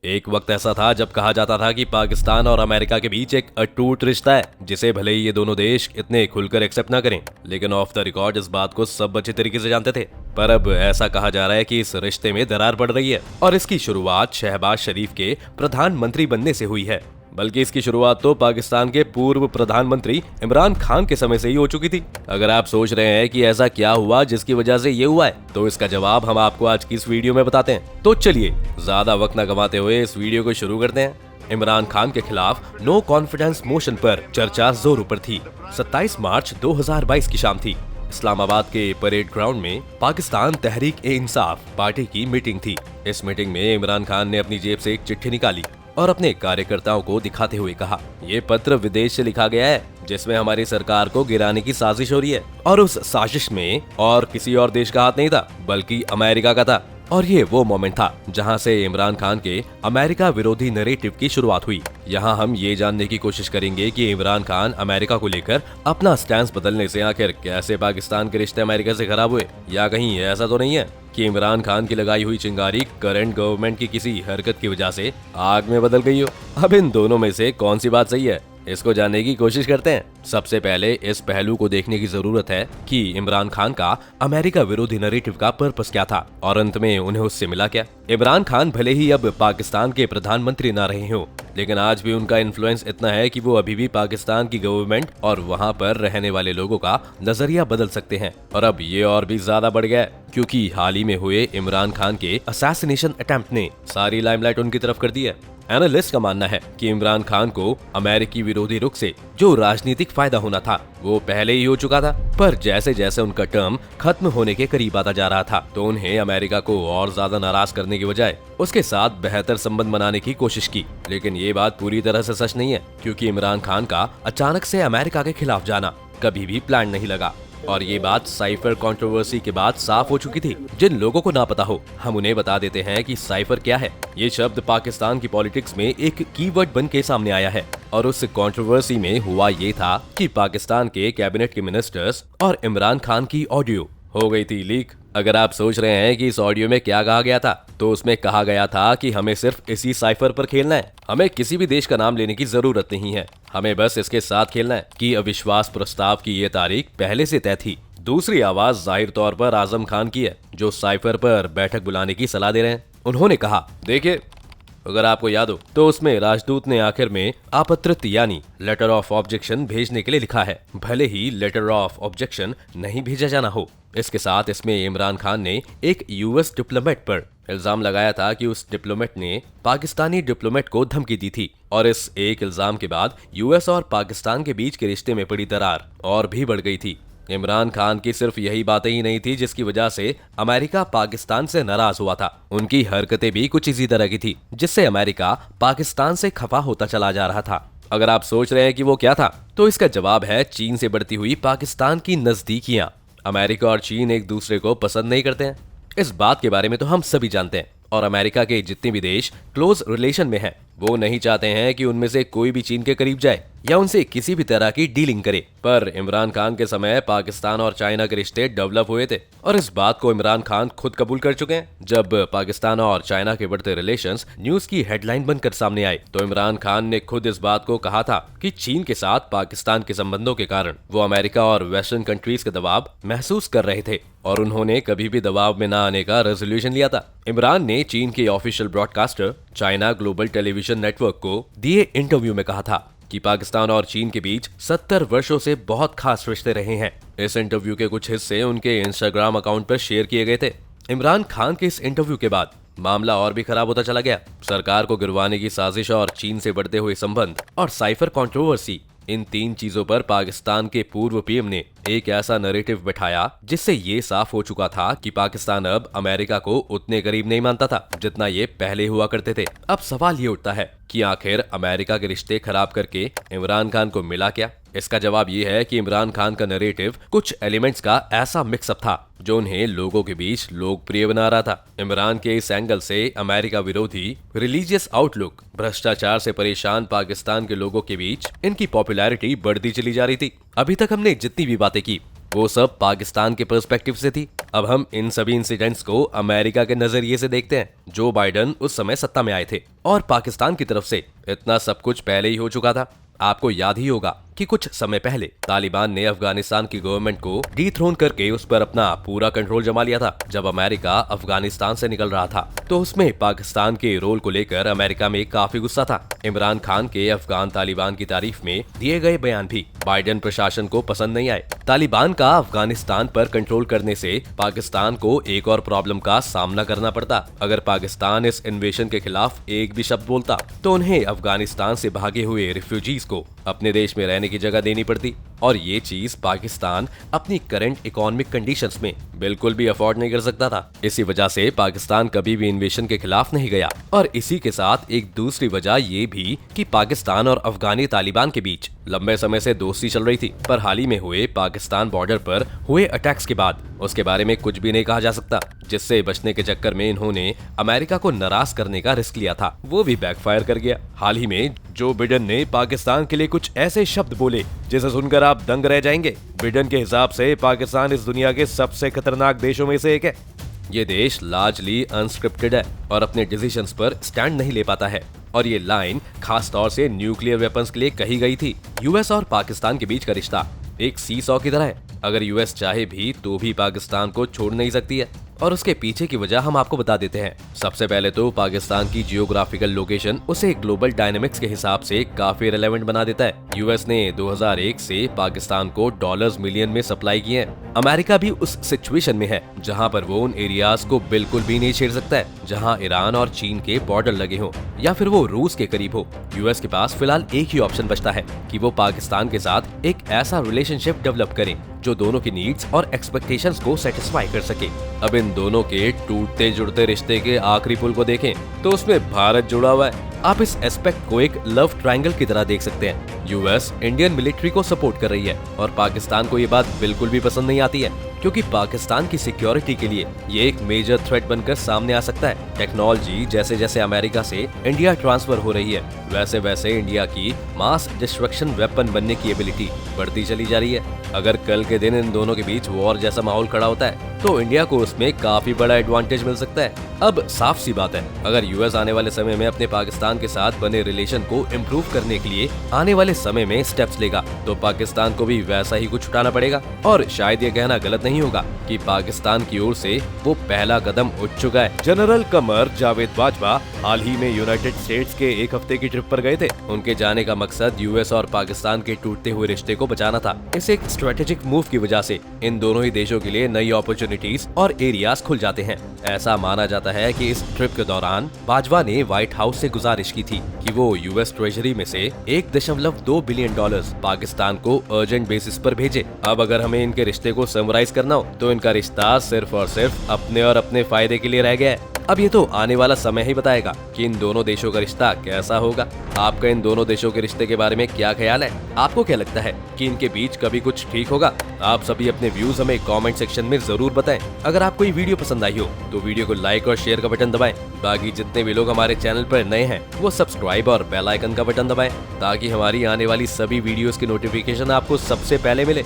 एक वक्त ऐसा था जब कहा जाता था कि पाकिस्तान और अमेरिका के बीच एक अटूट रिश्ता है, जिसे भले ही ये दोनों देश इतने खुलकर एक्सेप्ट ना करें, लेकिन ऑफ द रिकॉर्ड इस बात को सब अच्छे तरीके से जानते थे। पर अब ऐसा कहा जा रहा है कि इस रिश्ते में दरार पड़ रही है और इसकी शुरुआत शहबाज शरीफ के प्रधानमंत्री बनने से हुई है। बल्कि इसकी शुरुआत तो पाकिस्तान के पूर्व प्रधानमंत्री इमरान खान के समय से ही हो चुकी थी। अगर आप सोच रहे हैं कि ऐसा क्या हुआ जिसकी वजह से ये हुआ है, तो इसका जवाब हम आपको आज की इस वीडियो में बताते हैं। तो चलिए ज्यादा वक्त न गंवाते हुए इस वीडियो को शुरू करते हैं। इमरान खान के खिलाफ नो कॉन्फिडेंस मोशन पर चर्चा जोरों पर थी। 27 मार्च 2022 की शाम थी। इस्लामाबाद के परेड ग्राउंड में पाकिस्तान तहरीक-ए-इंसाफ पार्टी की मीटिंग थी। इस मीटिंग में इमरान खान ने अपनी जेब से एक चिट्ठी निकाली और अपने कार्यकर्ताओं को दिखाते हुए कहा, ये पत्र विदेश से लिखा गया है जिसमें हमारी सरकार को गिराने की साजिश हो रही है, और उस साजिश में और किसी और देश का हाथ नहीं था बल्कि अमेरिका का था। और ये वो मोमेंट था जहां से इमरान खान के अमेरिका विरोधी नैरेटिव की शुरुआत हुई। यहाँ हम ये जानने की कोशिश करेंगे कि इमरान खान अमेरिका को लेकर अपना स्टैंस बदलने से आखिर कैसे पाकिस्तान के रिश्ते अमेरिका से खराब हुए, या कहीं ऐसा तो नहीं है कि इमरान खान की लगाई हुई चिंगारी करंट गवर्नमेंट की किसी हरकत की वजह से आग में बदल गई हो। अब इन दोनों में से कौन सी बात सही है, इसको जानने की कोशिश करते हैं। सबसे पहले इस पहलू को देखने की जरूरत है कि इमरान खान का अमेरिका विरोधी नैरेटिव का पर्पस क्या था और अंत में उन्हें उससे मिला क्या। इमरान खान भले ही अब पाकिस्तान के प्रधानमंत्री ना रहे हो, लेकिन आज भी उनका इन्फ्लुएंस इतना है कि वो अभी भी पाकिस्तान की गवर्नमेंट और वहाँ पर रहने वाले लोगों का नजरिया बदल सकते हैं। और अब ये और भी ज्यादा बढ़ गया है क्योंकि हाल ही में हुए इमरान खान के असैसिनेशन अटेम्प्ट ने सारी लाइमलाइट उनकी तरफ कर दी है। एनालिस्ट का मानना है कि इमरान खान को अमेरिकी विरोधी रुख से जो राजनीतिक फायदा होना था वो पहले ही हो चुका था, पर जैसे जैसे उनका टर्म खत्म होने के करीब आता जा रहा था तो उन्हें अमेरिका को और ज्यादा नाराज करने की बजाय उसके साथ बेहतर संबंध बनाने की कोशिश की। लेकिन ये बात पूरी तरह से सच नहीं है क्योंकि इमरान खान का अचानक से अमेरिका के खिलाफ जाना कभी भी प्लान नहीं लगा। और ये बात साइफर कंट्रोवर्सी के बाद साफ हो चुकी थी। जिन लोगों को ना पता हो, हम उन्हें बता देते हैं कि साइफर क्या है। ये शब्द पाकिस्तान की पॉलिटिक्स में एक कीवर्ड बन के सामने आया है और उस कंट्रोवर्सी में हुआ ये था कि पाकिस्तान के कैबिनेट के मिनिस्टर्स और इमरान खान की ऑडियो हो गई थी लीक। अगर आप सोच रहे हैं कि इस ऑडियो में क्या कहा गया था, तो उसमें कहा गया था कि हमें सिर्फ इसी साइफर पर खेलना है, हमें किसी भी देश का नाम लेने की जरूरत नहीं है, हमें बस इसके साथ खेलना है कि अविश्वास प्रस्ताव की ये तारीख पहले से तय थी। दूसरी आवाज जाहिर तौर पर आजम खान की है जो साइफर पर बैठक बुलाने की सलाह दे रहे हैं। उन्होंने कहा, देखिए अगर आपको याद हो तो उसमें राजदूत ने आखिर में आपत्तित यानी लेटर ऑफ ऑब्जेक्शन भेजने के लिए लिखा है, भले ही लेटर ऑफ ऑब्जेक्शन नहीं भेजा जाना हो। इसके साथ इसमें इमरान खान ने एक यूएस डिप्लोमेट पर इल्जाम लगाया था कि उस डिप्लोमेट ने पाकिस्तानी डिप्लोमेट को धमकी दी थी और इस एक इल्जाम के बाद यूएस और पाकिस्तान के बीच के रिश्ते में पड़ी दरार और भी बढ़ गई थी। इमरान खान की सिर्फ यही बातें ही नहीं थी जिसकी वजह से अमेरिका पाकिस्तान से नाराज हुआ था, उनकी हरकतें भी कुछ इसी तरह की थी जिससे अमेरिका पाकिस्तान से खफा होता चला जा रहा था। अगर आप सोच रहे हैं कि वो क्या था, तो इसका जवाब है चीन से बढ़ती हुई पाकिस्तान की नजदीकियां। अमेरिका और चीन एक दूसरे को पसंद नहीं करते हैं, इस बात के बारे में तो हम सभी जानते हैं। और अमेरिका के जितने भी देश क्लोज रिलेशन में हैं, वो नहीं चाहते हैं कि उनमें से कोई भी चीन के करीब जाए या उनसे किसी भी तरह की डीलिंग करे। पर इमरान खान के समय पाकिस्तान और चाइना के रिश्ते डेवलप हुए थे और इस बात को इमरान खान खुद कबूल कर चुके हैं। जब पाकिस्तान और चाइना के बढ़ते रिलेशंस न्यूज की हेडलाइन बनकर सामने आए, तो इमरान खान ने खुद इस बात को कहा था कि चीन के साथ पाकिस्तान के संबंधों के कारण वो अमेरिका और वेस्टर्न कंट्रीज का दबाव महसूस कर रहे थे और उन्होंने कभी भी दबाव में न आने का रेजोल्यूशन लिया था। इमरान ने चीन के official broadcaster China global television network को दिए इंटरव्यू में कहा था कि पाकिस्तान और चीन के बीच 70 वर्षों से बहुत खास रिश्ते रहे हैं। इस इंटरव्यू के कुछ हिस्से उनके इंस्टाग्राम अकाउंट पर शेयर किए गए थे। इमरान खान के इस इंटरव्यू के बाद मामला और भी खराब होता चला गया। सरकार को गिरवाने की साजिश और चीन से बढ़ते हुए संबंध और साइफर कंट्रोवर्सी, इन तीन चीजों पर पाकिस्तान के पूर्व पीएम ने एक ऐसा नैरेटिव बैठाया जिससे ये साफ हो चुका था कि पाकिस्तान अब अमेरिका को उतने करीब नहीं मानता था जितना ये पहले हुआ करते थे। अब सवाल ये उठता है कि आखिर अमेरिका के रिश्ते खराब करके इमरान खान को मिला क्या। इसका जवाब ये है कि इमरान खान का नैरेटिव कुछ एलिमेंट्स का ऐसा मिक्सअप था जो उन्हें लोगों के बीच लोकप्रिय बना रहा था। इमरान के इस एंगल से अमेरिका विरोधी रिलीजियस आउटलुक, भ्रष्टाचार से परेशान पाकिस्तान के लोगों के बीच इनकी पॉपुलैरिटी बढ़ती चली जा रही थी। अभी तक हमने जितनी भी बातें की वो सब पाकिस्तान के पर्सपेक्टिव से थी। अब हम इन सभी इंसिडेंट्स को अमेरिका के नजरिए से देखते हैं। जो बाइडन उस समय सत्ता में आए थे और पाकिस्तान की तरफ से इतना सब कुछ पहले ही हो चुका था। आपको याद ही होगा कि कुछ समय पहले तालिबान ने अफगानिस्तान की गवर्नमेंट को डीथ्रोन करके उस पर अपना पूरा कंट्रोल जमा लिया था। जब अमेरिका अफगानिस्तान से निकल रहा था तो उसमें पाकिस्तान के रोल को लेकर अमेरिका में काफी गुस्सा था। इमरान खान के अफगान तालिबान की तारीफ में दिए गए बयान भी बाइडेन प्रशासन को पसंद नहीं आए। तालिबान का अफगानिस्तान पर कंट्रोल करने से पाकिस्तान को एक और प्रॉब्लम का सामना करना पड़ता। अगर पाकिस्तान इस इन्वेशन के खिलाफ एक भी शब्द बोलता तो उन्हें अफगानिस्तान से भागे हुए रिफ्यूजीज को अपने देश में रहने की जगह देनी पड़ती, और ये चीज पाकिस्तान अपनी करंट इकोनॉमिक कंडीशंस में बिल्कुल भी अफोर्ड नहीं कर सकता था। इसी वजह से पाकिस्तान कभी भी इन्वेशन के खिलाफ नहीं गया। और इसी के साथ एक दूसरी वजह ये भी कि पाकिस्तान और अफगानी तालिबान के बीच लंबे समय से दोस्ती चल रही थी, पर हाल ही में हुए पाकिस्तान बॉर्डर पर हुए अटैक्स के बाद उसके बारे में कुछ भी नहीं कहा जा सकता, जिससे बचने के चक्कर में इन्होंने अमेरिका को नाराज करने का रिस्क लिया था। वो भी बैकफायर कर गया। हाल ही में जो बिडेन ने पाकिस्तान के लिए कुछ ऐसे शब्द बोले जिसे सुनकर आप दंग रह जाएंगे। बिडेन के हिसाब से पाकिस्तान इस दुनिया के सबसे खतरनाक देशों में से एक है। ये देश लार्जली अनस्क्रिप्टेड है और अपने डिसीजंस पर स्टैंड नहीं ले पाता है, और ये लाइन खास तौर से न्यूक्लियर वेपन्स के लिए कही गई थी। यूएस और पाकिस्तान के बीच का रिश्ता एक सीसॉ की तरह है। अगर यूएस चाहे भी तो भी पाकिस्तान को छोड़ नहीं सकती है, और उसके पीछे की वजह हम आपको बता देते हैं। सबसे पहले तो पाकिस्तान की जियोग्राफिकल लोकेशन उसे ग्लोबल डायनेमिक्स के हिसाब से काफी रेलेवेंट बना देता है। यूएस ने 2001 से पाकिस्तान को डॉलर्स मिलियन में सप्लाई किए हैं। अमेरिका भी उस सिचुएशन में है जहां पर वो उन एरियाज को बिल्कुल भी नहीं छेड़ सकता है जहां ईरान और चीन के बॉर्डर लगे हों या फिर वो रूस के करीब हो। यूएस के पास फिलहाल एक ही ऑप्शन बचता है कि वो पाकिस्तान के साथ एक ऐसा रिलेशनशिप डेवलप करे जो दोनों की नीड्स और एक्सपेक्टेशंस को सेटिस्फाई कर सके। अब इन दोनों के टूटते जुड़ते रिश्ते के आखिरी पुल को देखें तो उसमें भारत जुड़ा हुआ है। आप इस एस्पेक्ट को एक लव ट्रायंगल की तरह देख सकते हैं। यूएस इंडियन मिलिट्री को सपोर्ट कर रही है और पाकिस्तान को ये बात बिल्कुल भी पसंद नहीं आती है, क्योंकि पाकिस्तान की सिक्योरिटी के लिए ये एक मेजर थ्रेट बनकर सामने आ सकता है। टेक्नोलॉजी जैसे जैसे अमेरिका से इंडिया ट्रांसफर हो रही है, वैसे वैसे इंडिया की मास डिस्ट्रक्शन वेपन बनने की एबिलिटी बढ़ती चली जा रही है। अगर कल के दिन इन दोनों के बीच वॉर जैसा माहौल खड़ा होता है तो इंडिया को उसमें काफी बड़ा एडवांटेज मिल सकता है। अब साफ सी बात है, अगर यूएस आने वाले समय में अपने पाकिस्तान के साथ बने रिलेशन को इम्प्रूव करने के लिए आने वाले समय में स्टेप्स लेगा तो पाकिस्तान को भी वैसा ही कुछ उठाना पड़ेगा। और शायद ये कहना गलत नहीं होगा कि पाकिस्तान की ओर से वो पहला कदम उठ चुका है। जनरल कमर जावेद बाजवा हाल ही में यूनाइटेड स्टेट्स के एक हफ्ते की ट्रिप पर गए थे। उनके जाने का मकसद यूएस और पाकिस्तान के टूटते हुए रिश्ते को बचाना था। इस एक स्ट्रेटेजिक मूव की वजह से इन दोनों ही देशों के लिए नई अपॉर्चुनिटीज और एरियाज खुल जाते हैं। ऐसा माना जाता है कि इस ट्रिप के दौरान बाजवा ने व्हाइट हाउस से गुजारिश की थी कि वो यूएस ट्रेजरी में से $1.2 बिलियन पाकिस्तान को अर्जेंट बेसिस पर भेजे। अब अगर हमें इनके रिश्ते को समराइज करना हो तो इनका रिश्ता सिर्फ और सिर्फ अपने और अपने फायदे के लिए रह गया है। अब ये तो आने वाला समय ही बताएगा कि इन दोनों देशों का रिश्ता कैसा होगा। आपका इन दोनों देशों के रिश्ते के बारे में क्या ख्याल है? आपको क्या लगता है कि इनके बीच कभी कुछ ठीक होगा? आप सभी अपने व्यूज हमें कमेंट सेक्शन में जरूर बताएं। अगर आपको ये वीडियो पसंद आई हो तो वीडियो को लाइक और शेयर का बटन दबाएं। बाकी जितने भी लोग हमारे चैनल पर नए हैं वो सब्सक्राइब और बेल आइकन का बटन दबाएं ताकि हमारी आने वाली सभी वीडियोस की नोटिफिकेशन आपको सबसे पहले मिले।